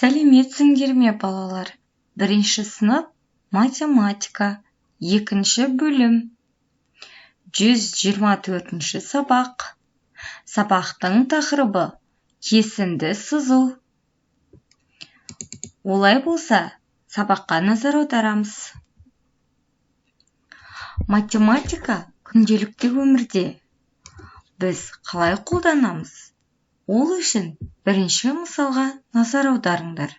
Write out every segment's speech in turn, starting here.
Сәлеметсіңдер ме, балалар? Бірінші сынып математика, екінші бөлім. 124-ші сабақ. Сабақтың тақырыбы кесінді сызу. Олай болса, сабаққа назар аударамыз. Математика күнделікті өмірде біз қалай қолданамыз? Ол үшін бірінші мысалға назар аударыңдар.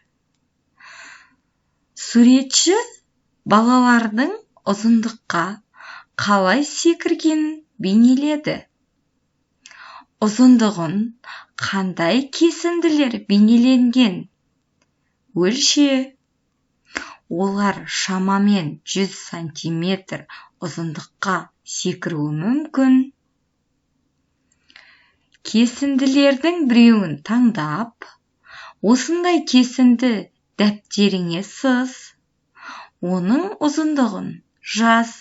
Суретші балалардың ұзындыққа қалай секіргенін бейнеледі. Ұзындығын қандай кесінділер бейнеленген? Өлше. Олар шамамен 100 сантиметр ұзындыққа секіруі мүмкін. Кесінділердің біреуін таңдап, осындай кесінді дәптеріңе сыз, оның ұзындығын жаз.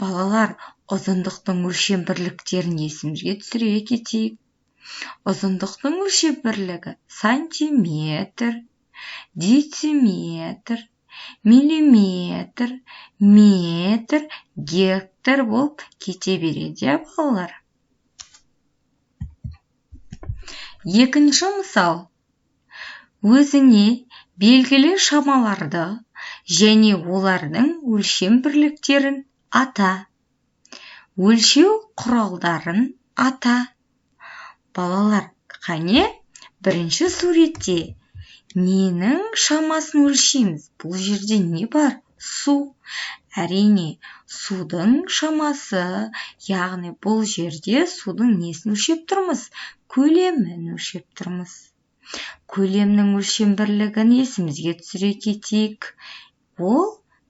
Балалар, ұзындықтың өлшем бірліктерін есімізге түсіре кетейік. Ұзындықтың өлшем бірлігі сантиметр, дециметр, миллиметр, метр, гектар болып кете береді, балалар. Екінші мысал. Өзіңе белгілі шамаларды және олардың өлшем бірліктерін ата. Өлшеу құралдарын ата. Балалар, қане, бірінші суретте ненің шамасын өлшейміз? Бұл жерде не бар? Су. Әрине, судың шамасы, яғни бұл жерде судың несін өлшеп тұрмыз? Көлемін өлшеп тұрмыз. Көлемнің өлшем бірлігін есімізге түсіре кетейік. Ол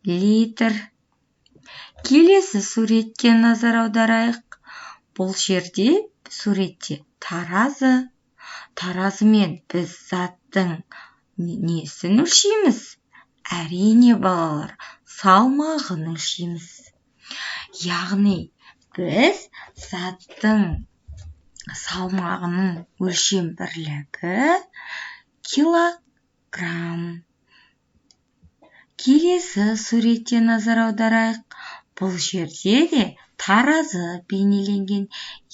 литр. Келесі суретке назар аударайық. Бұл жерде суретте таразы. Таразымен біз заттың несін өлшейміз? Әрине, балалар, салмағын өлшейміз. Яғни біз заттың салмағының өлшем бірлігі килограмм. Келесі суретте назар аударайық. Бұл жерде де таразы бейнеленген,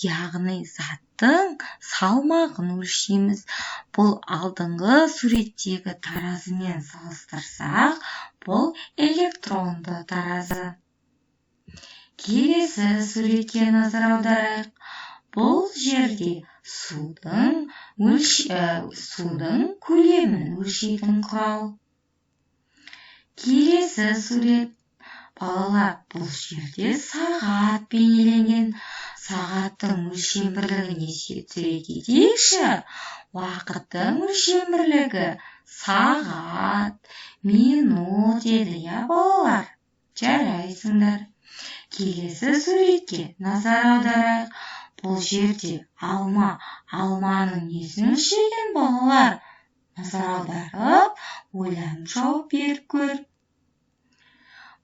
яғни заттың салмағын өлшейміз. Бұл алдыңғы суреттегі таразымен салыстырсақ, бұл электронды таразы. Келесі суретке назар аударайық. Бұл жерде судың көлемін өлшейтін құрал. Келесі сурет. Балалар, бұл жерде сағат бейнеленген. Сағаттың өлшем бірлігіне түсіре кетейікші. Уақыттың өлшем бірлігі сағат, минут еді, я, балалар? Жарайсыңдар. Келесі суретке назар аударайық. Бұл жерде алманың несін өлшеген, балалар? Назар аударып, ойланып жауап беріп көр.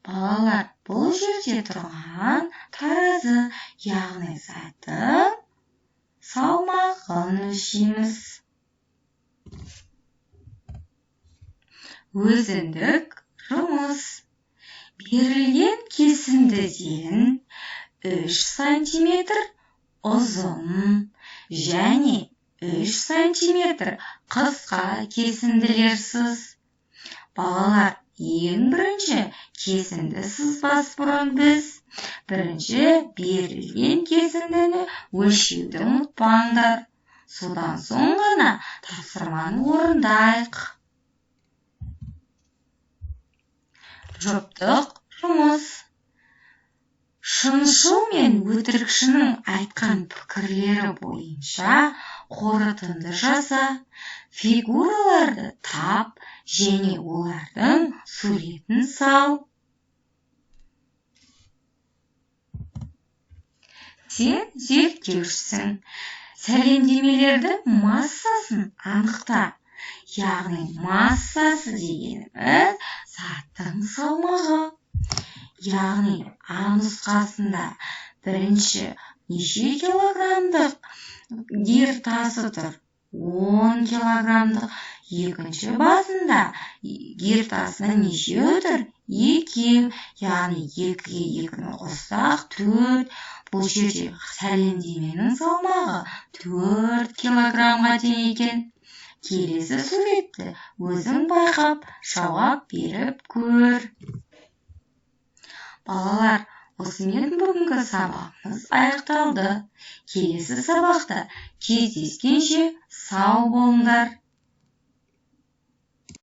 Балалар, бұл жерде тұрған таразы, яғни заттың салмағын өлшейміз. Өзіндік жұмыс. Берілген кесіндіден 3 сантиметр ұзын және 3 сантиметр қысқа кесінділер сыз. Балалар, ең бірінші кесінді сызбас бұрын біз бірінші берілген кесіндіні өлшеуді ұмытпаңдар. Содан соң ғана тапсырманы орындайық. жұптық жұмыс. Шыншыл мен өтірікшінің айтқан пікірлері бойынша қорытынды жаса, фигураларды тап және олардың суретін сал. Сен зерттеушісің. Сәлемдемелердің массасын анықта. Яғни массасы дегеніміз заттың салмағы. Яғни А нұсқасында бірінші неше килограммдық гир тасы тұр? 10 килограммдық. Екінші басында гиртасына нешеу тұр? 2. Яғни 2-ге 2-ні қоссақ 4. Бұл жерде сәлемдеменің салмағы 4 килограммға тең екен. Келесі суретті өзің байқап, жауап беріп көр. Балалар, осымен бүгінгі сабағымыз аяқталды. Келесі сабақта кездескенше сау болыңдар.